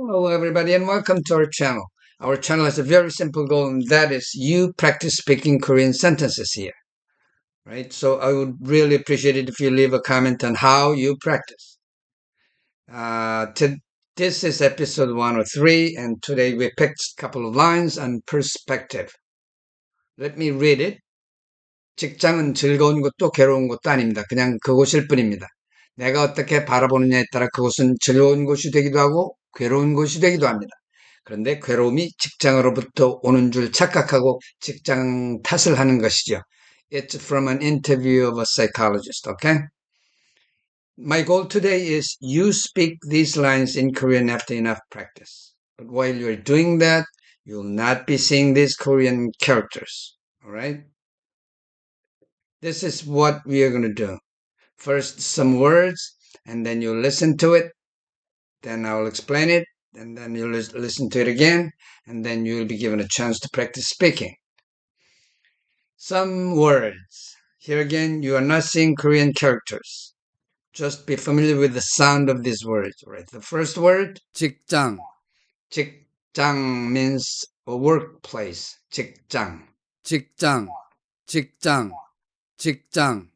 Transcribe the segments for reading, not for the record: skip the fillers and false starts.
Hello, everybody, and welcome to our channel. Our channel has a very simple goal, and that is you practice speaking Korean sentences here, right? So I would really appreciate it if you leave a comment on how you practice. This is episode 103, and today we picked a couple of lines on perspective. Let me read it. 직장은 즐거운 것도 괴로운 것도 아닙니다. 그냥 그곳일 뿐입니다. 내가 어떻게 바라보느냐에 따라 그곳은 즐거운 곳이 되기도 하고 괴로운 곳이 되기도 합니다. 그런데 괴로움이 직장으로부터 오는 줄 착각하고 직장 탓을 하는 것이죠. It's from an interview of a psychologist, okay? My goal today is you speak these lines in Korean after enough practice. But while you're doing that, you'll not be seeing these Korean characters, all right? This is what we are going to do. First, some words, and then you listen to it. Then I'll explain it, and then you'll listen to it again, and then you'll be given a chance to practice speaking. Some words. Here again, you are not seeing Korean characters. Just be familiar with the sound of these words, right? The first word, 직장. 직장 means a workplace. 직장. 직장. 직장. 직장.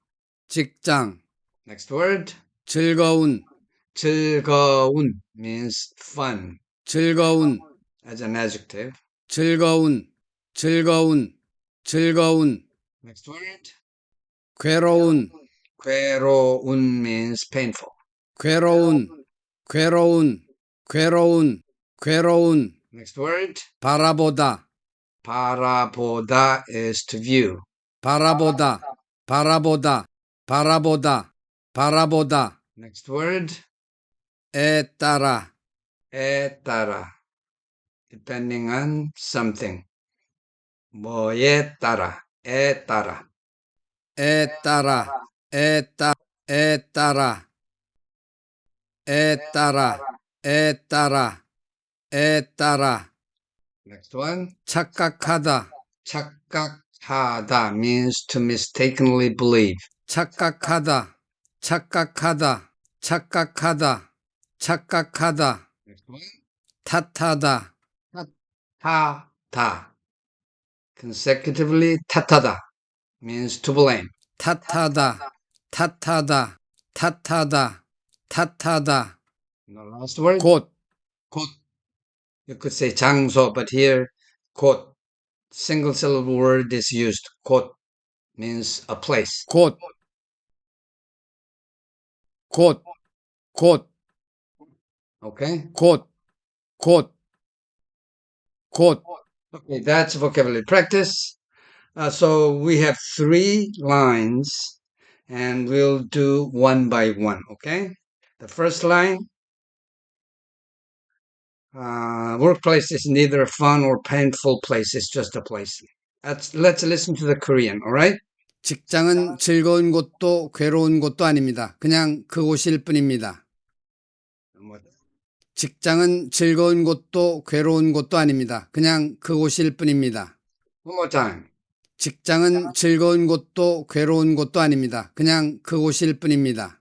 직장. Next word, 즐거운. 즐거운 means fun. 즐거운 as an adjective. 즐거운. 즐거운. 즐거운. Next word, 괴로운. 괴로운 means painful. 괴로운. 괴로운. 괴로운. 괴로운. Next word, 바라보다. 바라보다 is to view. 바라보다. 바라보다. 바라보다. 바라보다. Next word, 에 따라. 에 따라. Depending on something. 뭐에 따라. 에 따라. 에 따라. 에 따라. 에 따라. 에 따라. 에 따라. 에 따라. Next one, 착각하다. 착각하다 means to mistakenly believe. 착각하다. 착각하다. 착각하다. 착각하다. Next one, 탓하다. 탓하다. Consecutively 탓하다 means to blame. 탓하다. 탓하다. 탓하다. 탓하다. The last word, 곳. 곳. You could say 장소, but here 곳. Single syllable word is used. 곳 means a place. 곳. 곳. 곳. Okay? 곳. 곳. 곳. Okay, that's vocabulary practice. So we have 3 lines, and we'll do one by one, okay? The first line, workplace is neither a fun or painful place, it's just a place. Let's listen to the Korean, all right? 직장은 즐거운 곳도 괴로운 곳도 아닙니다. 그냥 그곳일 뿐입니다. 직장은 즐거운 곳도 괴로운 곳도 아닙니다. 그냥 그곳일 뿐입니다. One more time. 직장은 즐거운 곳도 괴로운 곳도 아닙니다. 그냥 그곳일 뿐입니다.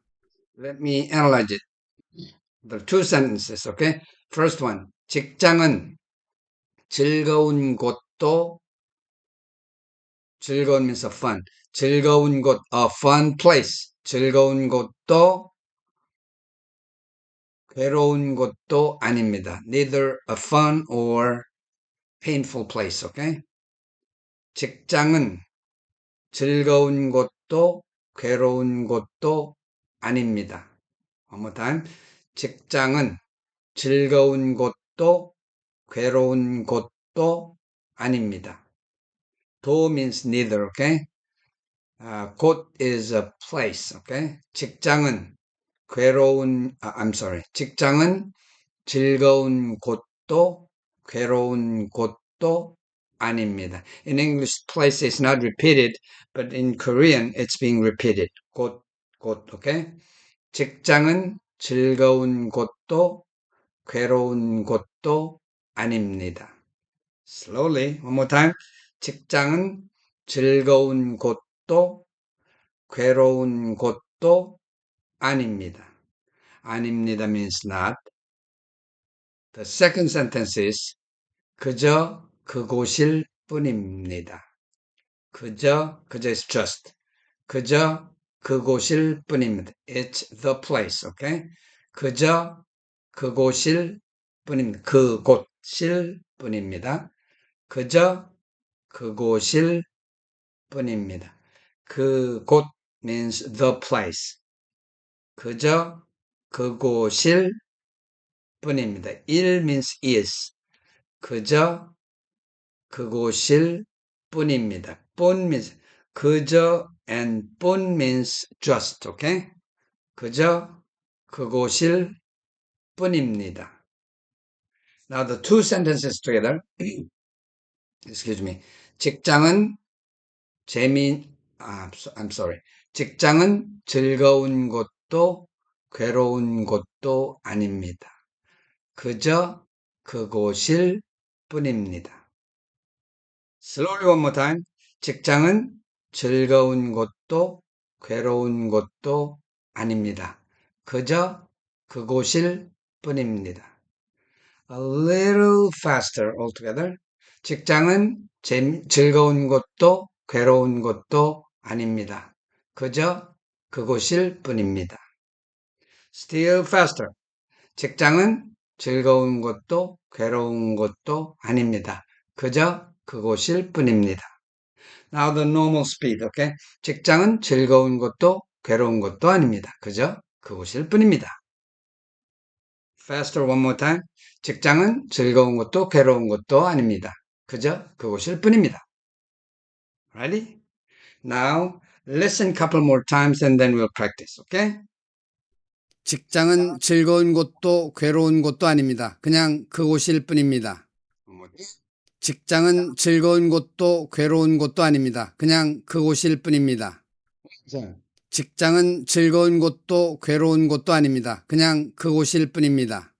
Let me analyze it. There are 2 sentences, okay? First one. 직장은 즐거운 곳도 즐거운 means a fun. 즐거운 곳, a fun place. 즐거운 곳도 괴로운 곳도 아닙니다. Neither a fun or painful place, okay? 직장은 즐거운 곳도 괴로운 곳도 아닙니다. One more time. 직장은 즐거운 곳도 괴로운 곳도 아닙니다. 도 means neither, okay? 곳 is a place, okay? 직장은 직장은 즐거운 곳도 괴로운 곳도 아닙니다. In English, place is not repeated, but in Korean, it's being repeated. 곳, okay? 직장은 즐거운 곳도 괴로운 곳도 아닙니다. Slowly, one more time. 직장은 즐거운 곳도 괴로운 곳도 아닙니다. 아닙니다 means not. The second sentence is 그저 그곳일 뿐입니다. 그저 is just. 그저 그곳일 뿐입니다. It's the place, okay? 그저 그곳일 뿐입니다. 그곳일 뿐입니다. 그저 그곳일 뿐입니다. 그곳 means the place. 그저 그곳일 뿐입니다. 일 means is. 그저 그곳일 뿐입니다. 뿐 means 그저 and 뿐 means just, okay? 그저 그곳일 뿐입니다. Now the two sentences together. Excuse me. 직장은 I'm sorry. 직장은 즐거운 곳도 괴로운 곳도 아닙니다. 그저 그곳일 뿐입니다. Slowly one more time. 직장은 즐거운 곳도 괴로운 곳도 아닙니다. 그저 그곳일 뿐입니다. A little faster altogether. 직장은 즐거운 곳도 괴로운 곳도 아닙니다. 그저 그곳일 뿐입니다. Still faster. 직장은 즐거운 곳도 괴로운 곳도 아닙니다. 그저 그곳일 뿐입니다. Now the normal speed, okay? 직장은 즐거운 것도 괴로운 것도 아닙니다. 그저 그곳일 뿐입니다. Faster one more time. 직장은 즐거운 것도 괴로운 것도 아닙니다. 그저 그곳일 뿐입니다. Ready? Now listen a couple more times and then we'll practice, okay? 직장은 즐거운 곳도 괴로운 곳도 아닙니다. 그냥 그곳일 뿐입니다. 직장은 즐거운 곳도 괴로운 곳도 아닙니다. 그냥 그곳일 뿐입니다. 직장은 즐거운 곳도 괴로운 곳도 아닙니다. 그냥 그곳일 뿐입니다.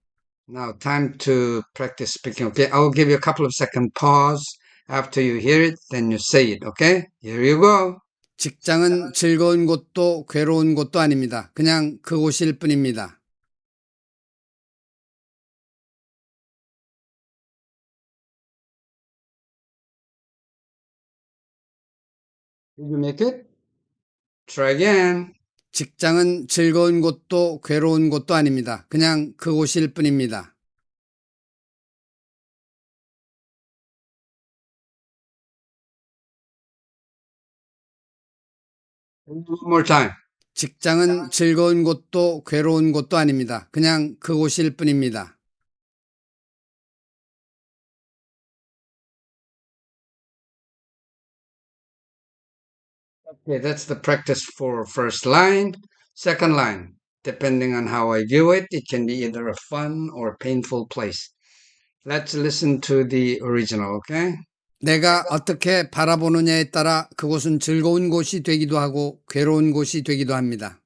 Now time to practice speaking, okay? I will give you a couple of second pause. After you hear it, then you say it, okay? Here you go. 직장은 즐거운 곳도 괴로운 곳도 아닙니다. 그냥 그곳일 뿐입니다. Did you make it? Try again. 직장은 즐거운 곳도 괴로운 곳도 아닙니다. 그냥 그곳일 뿐입니다. One more time. 직장은 즐거운 곳도 괴로운 곳도 아닙니다. 그냥 그곳일 뿐입니다. Okay, that's the practice for first line. Second line, depending on how I view it, it can be either a fun or a painful place. Let's listen to the original, okay? 내가 어떻게 바라보느냐에 따라 그곳은 즐거운 곳이 되기도 하고 괴로운 곳이 되기도 합니다.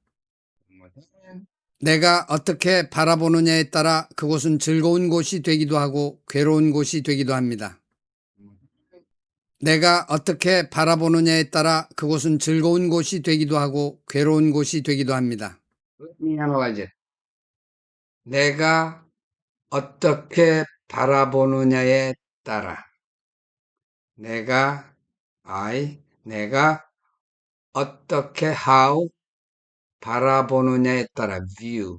내가 어떻게 바라보느냐에 따라 그곳은 즐거운 곳이 되기도 하고 괴로운 곳이 되기도 합니다. 내가 어떻게 바라보느냐에 따라 그곳은 즐거운 곳이 되기도 하고 괴로운 곳이 되기도 합니다. Let me analyze it. 내가 어떻게 바라보느냐에 따라 내가 어떻게 how 바라보느냐에 따라 view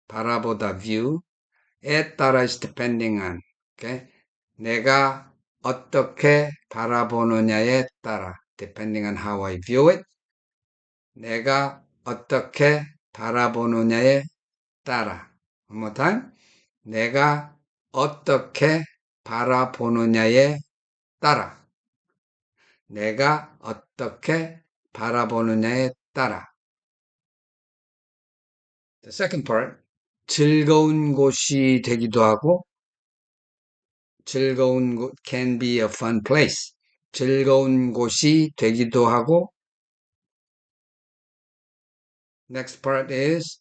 바라보다 view에 따라 is depending on okay? 내가 어떻게 바라보느냐에 따라 depending on how I view it 내가 어떻게 바라보느냐에 따라 one more time 내가 어떻게 바라보느냐에 따라 내가 어떻게 바라보느냐에 따라 The second part 즐거운 곳이 되기도 하고 즐거운 곳 can be a fun place 즐거운 곳이 되기도 하고 Next part is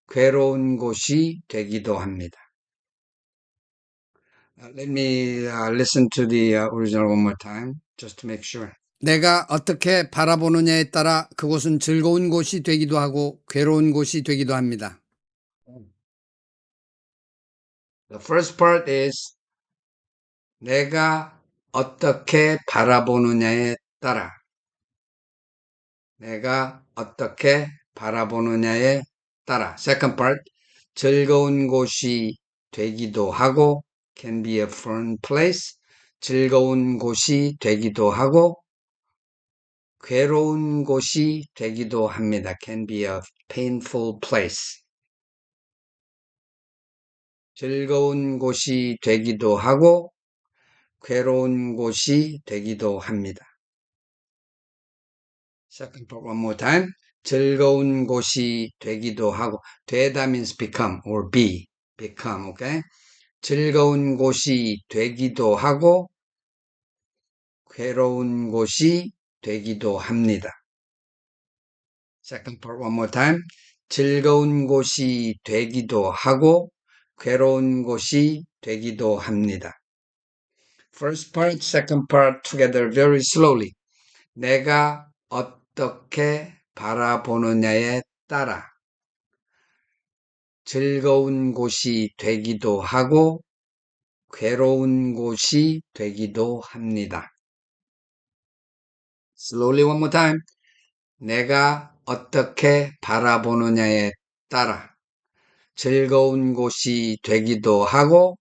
괴로운 곳이 되기도 합니다. Let me listen to the original one more time, just to make sure. 내가 어떻게 바라보느냐에 따라 그곳은 즐거운 곳이 되기도 하고 괴로운 곳이 되기도 합니다. The first part is 내가 어떻게 바라보느냐에 따라. 내가 어떻게 바라보느냐에 따라. Second part, 즐거운 곳이 되기도 하고, can be a fun place. 즐거운 곳이 되기도 하고, 괴로운 곳이 되기도 합니다. Can be a painful place. 즐거운 곳이 되기도 하고, 괴로운 곳이 되기도 합니다. Second part one more time. 즐거운 곳이 되기도 하고, 되다 means become or be, become, okay? 즐거운 곳이 되기도 하고, 괴로운 곳이 되기도 합니다. Second part one more time. 즐거운 곳이 되기도 하고, 괴로운 곳이 되기도 합니다. First part, second part together very slowly. 내가 어떻게 바라보느냐에 따라 즐거운 곳이 되기도 하고 괴로운 곳이 되기도 합니다. Slowly one more time. 내가 어떻게 바라보느냐에 따라 즐거운 곳이 되기도 하고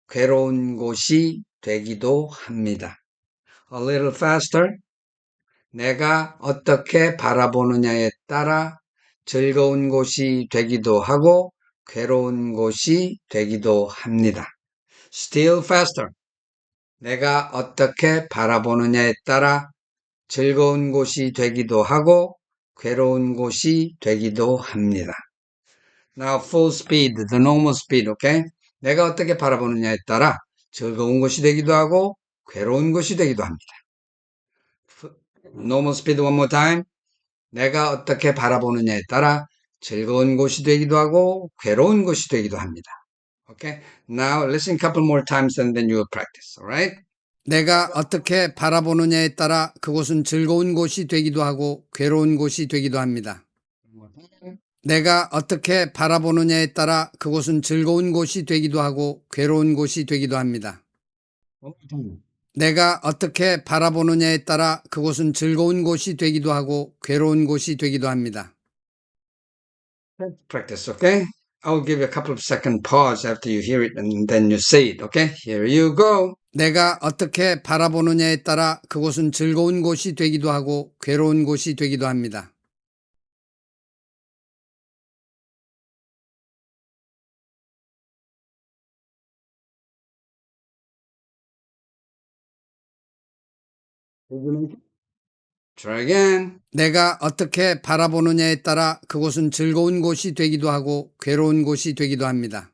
괴로운 곳이 되기도 합니다. A little faster. 내가 어떻게 바라보느냐에 따라 즐거운 곳이 되기도 하고 괴로운 곳이 되기도 합니다. Still faster. 내가 어떻게 바라보느냐에 따라 즐거운 곳이 되기도 하고 괴로운 곳이 되기도 합니다. Now full speed, the normal speed, okay? 내가 어떻게 바라보느냐에 따라 즐거운 곳이 되기도 하고 괴로운 곳이 되기도 합니다. Normal speed one more time. 내가 어떻게 바라보느냐에 따라 즐거운 곳이 되기도 하고 괴로운 곳이 되기도 합니다. Okay? Now listen a couple more times and then you will practice. Alright? 내가 어떻게 바라보느냐에 따라 그곳은 즐거운 곳이 되기도 하고 괴로운 곳이 되기도 합니다. 내가 어떻게 바라보느냐에 따라 그곳은 즐거운 곳이 되기도 하고 괴로운 곳이 되기도 합니다. 내가 어떻게 바라보느냐에 따라 그곳은 즐거운 곳이 되기도 하고 괴로운 곳이 되기도 합니다. Practice, okay? I'll give you a couple of second pause after you hear it and then you say it, okay? Here you go. 내가 어떻게 바라보느냐에 따라 그곳은 즐거운 곳이 되기도 하고 괴로운 곳이 되기도 합니다. Try again. 내가 어떻게 바라보느냐에 따라 그곳은 즐거운 곳이 되기도 하고 괴로운 곳이 되기도 합니다.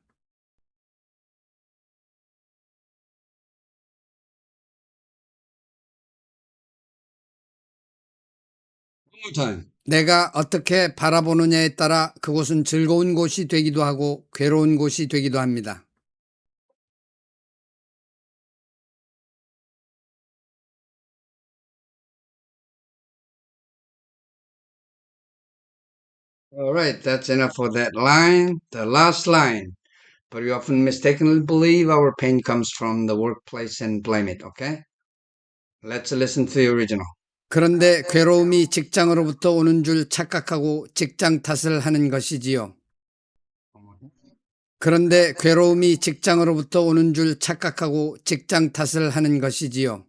One more time. 내가 어떻게 바라보느냐에 따라 그곳은 즐거운 곳이 되기도 하고 괴로운 곳이 되기도 합니다. Alright, that's enough for that line. The last line. But we often mistakenly believe our pain comes from the workplace and blame it, okay? Let's listen to the original. 그런데 괴로움이 직장으로부터 오는 줄 착각하고 직장 탓을 하는 것이지요. 그런데 괴로움이 직장으로부터 오는 줄 착각하고 직장 탓을 하는 것이지요.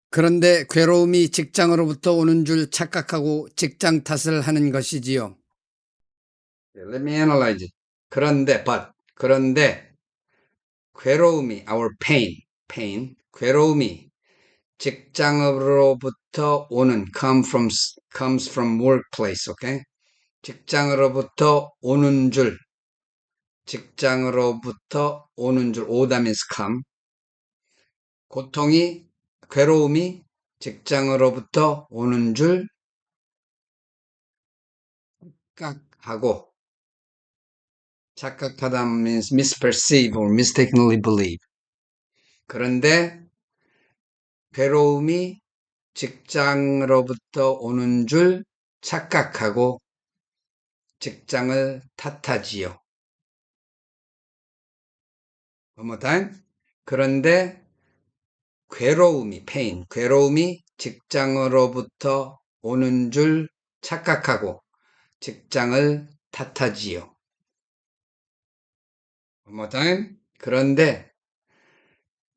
그런데 괴로움이 직장으로부터 오는 줄 착각하고 직장 탓을 하는 것이지요. Let me analyze it. 그런데 괴로움이, our pain, 괴로움이 직장으로부터 오는, comes from workplace, okay? 직장으로부터 오는 줄, 오다 means come. 괴로움이 직장으로부터 오는 줄 착각하다 means misperceive or mistakenly believe. 그런데 괴로움이 직장으로부터 오는 줄 착각하고 직장을 탓하지요. One more time. 그런데 괴로움이 직장으로부터 오는 줄 착각하고 직장을 탓하지요. One more time. 그런데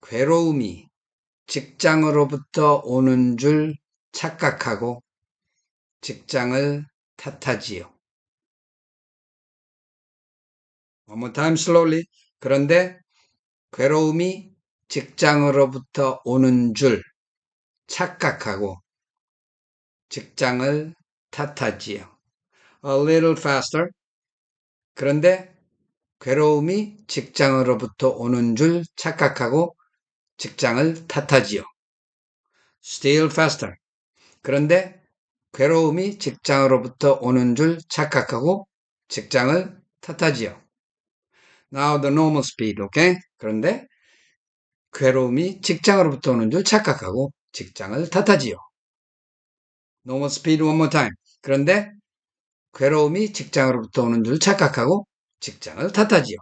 괴로움이 직장으로부터 오는 줄 착각하고 직장을 탓하지요. One more time slowly. 그런데 괴로움이 직장으로부터 오는 줄 착각하고 직장을 탓하지요. A little faster. 그런데 괴로움이 직장으로부터 오는 줄 착각하고 직장을 탓하지요. Still faster. 그런데 괴로움이 직장으로부터 오는 줄 착각하고 직장을 탓하지요. Now the normal speed, okay? 그런데 괴로움이 직장으로부터 오는 줄 착각하고 직장을 탓하지요. Normal speed one more time. 그런데 괴로움이 직장으로부터 오는 줄 착각하고 직장을 탓하지요.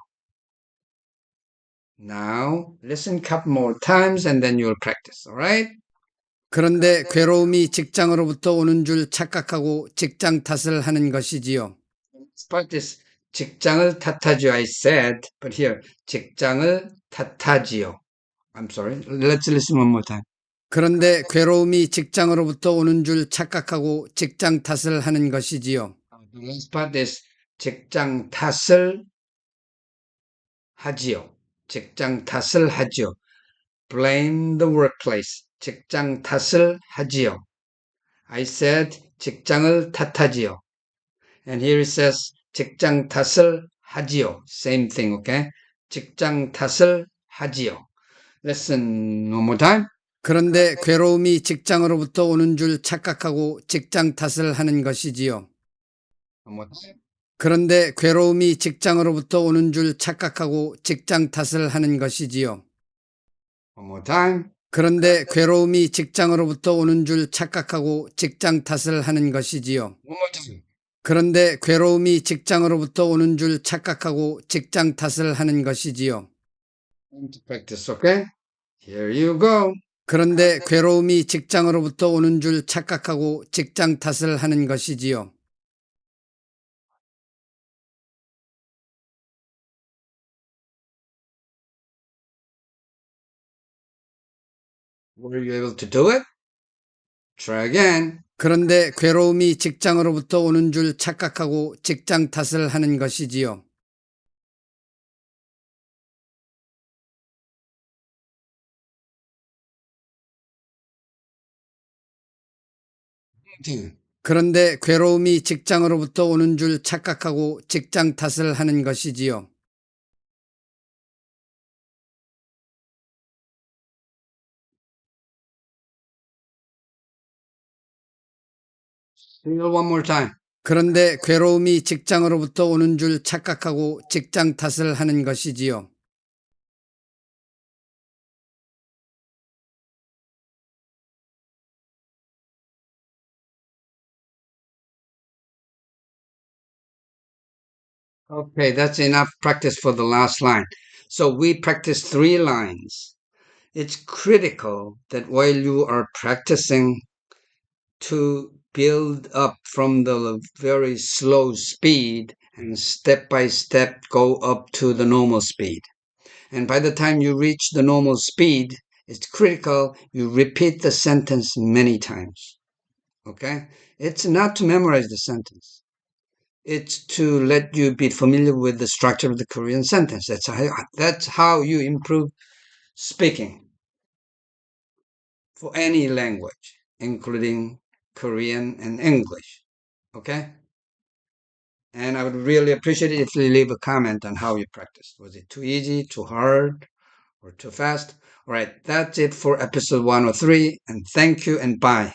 Now listen a couple more times and then you'll practice, alright? 그런데 괴로움이 직장으로부터 오는 줄 착각하고 직장 탓을 하는 것이지요. Practice. 직장을 탓하지요. I said, but here 직장을 탓하지요. I'm sorry. Let's listen one more time. 그런데 괴로움이 직장으로부터 오는 줄 착각하고 직장 탓을 하는 것이지요. The last part is 직장 탓을 하지요. 직장 탓을 하지요. Blame the workplace. 직장 탓을 하지요. I said 직장을 탓하지요. And here it says 직장 탓을 하지요. Same thing, okay? 직장 탓을 하지요. Listen one more time. 그런데 괴로움이 직장으로부터 오는 줄 착각하고 직장 탓을 하는 것이지요. One more time. 그런데 괴로움이 직장으로부터 오는 줄 착각하고 직장 탓을 하는 것이지요. One more time. 그런데 괴로움이 직장으로부터 오는 줄 착각하고 직장 탓을 하는 것이지요. One more time. 그런데 괴로움이 직장으로부터 오는 줄 착각하고 직장 탓을 하는 것이지요. Practice, okay? Here you go. 그런데 괴로움이 직장으로부터 오는 줄 착각하고 직장 탓을 하는 것이지요. Were you able to do it? Try again. 그런데 괴로움이 직장으로부터 오는 줄 착각하고 직장 탓을 하는 것이지요. 그런데 괴로움이 직장으로부터 오는 줄 착각하고 직장 탓을 하는 것이지요. One more time. 그런데 괴로움이 직장으로부터 오는 줄 착각하고 직장 탓을 하는 것이지요. Okay, that's enough practice for the last line. So we practice 3 lines. It's critical that while you are practicing to build up from the very slow speed and step by step go up to the normal speed. And by the time you reach the normal speed, it's critical you repeat the sentence many times. Okay? It's not to memorize the sentence. It's to let you be familiar with the structure of the Korean sentence. That's how you improve speaking for any language, including Korean and English. Okay? And I would really appreciate it if you leave a comment on how you practiced. Was it too easy, too hard, or too fast? All right, that's it for episode 103, and thank you and bye.